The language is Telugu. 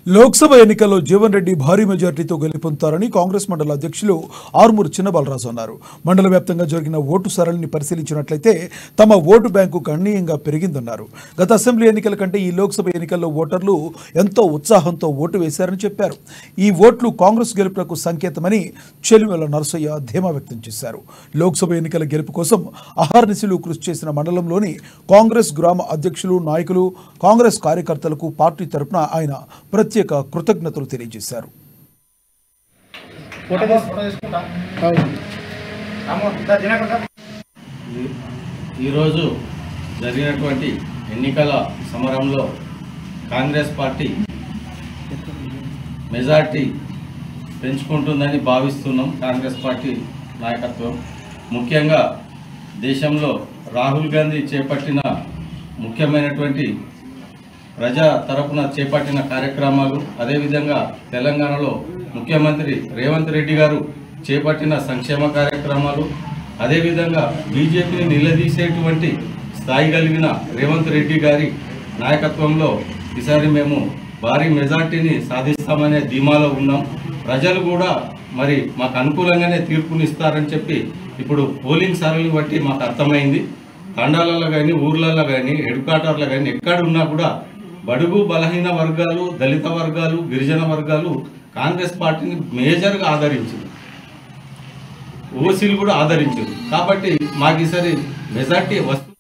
లోక్సభ ఎన్నికల్లో జీవన్ రెడ్డి భారీ మెజార్టీతో గెలుపొందుతారని కాంగ్రెస్ మండల అధ్యక్షులు ఆర్మూరు చిన్నబాలరాజు అన్నారు. మండల వ్యాప్తంగా జరిగిన ఓటు సరళిని పరిశీలించినట్లయితే తమ ఓటు బ్యాంకు గణనీయంగా పెరిగిందన్నారు. గత అసెంబ్లీ ఎన్నికల కంటే ఈ లోక్సభ ఎన్నికల్లో ఓటర్లు ఎంతో ఉత్సాహంతో ఓటు వేశారని చెప్పారు. ఈ ఓట్లు కాంగ్రెస్ గెలుపునకు సంకేతమని చెలిమెల నరసయ్య ధీమా వ్యక్తం చేశారు. లోక్సభ ఎన్నికల గెలుపు కోసం అహర్నిశలు కృషి చేసిన మండలంలోని కాంగ్రెస్ గ్రామ అధ్యక్షులు, నాయకులు, కాంగ్రెస్ కార్యకర్తలకు పార్టీ తరపున ఆయన ప్రత్యేక కృతజ్ఞతలు తెలియజేశారు. ఈరోజు జరిగినటువంటి ఎన్నికల సమరంలో కాంగ్రెస్ పార్టీ మెజార్టీ పెంచుకుంటుందని భావిస్తున్నాం. కాంగ్రెస్ పార్టీ నాయకత్వం ముఖ్యంగా దేశంలో రాహుల్ గాంధీ చేపట్టిన ముఖ్యమైనటువంటి ప్రజా తరపున చేపట్టిన కార్యక్రమాలు, అదేవిధంగా తెలంగాణలో ముఖ్యమంత్రి రేవంత్ రెడ్డి గారు చేపట్టిన సంక్షేమ కార్యక్రమాలు, అదేవిధంగా బీజేపీని నిలదీసేటువంటి స్థాయి కలిగిన రేవంత్ రెడ్డి గారి నాయకత్వంలో ఈసారి మేము భారీ మెజార్టీని సాధిస్తామనే ధీమాలో ఉన్నాం. ప్రజలు కూడా మరి మాకు అనుకూలంగానే తీర్పునిస్తారని చెప్పి ఇప్పుడు పోలింగ్ సరళిని బట్టి మాకు అర్థమైంది. తండాలలో కానీ, ఊర్లలో కానీ, హెడ్ క్వార్టర్లో కానీ ఎక్కడున్నా కూడా బడుగు బలహీన వర్గాలు, దళిత వర్గాలు, గిరిజన వర్గాలు కాంగ్రెస్ పార్టీని మేజర్గా ఆదరించారు. ఓసీలు కూడా ఆదరించారు. కాబట్టి మాకు ఈసారి మెజార్టీ వస్తుంది.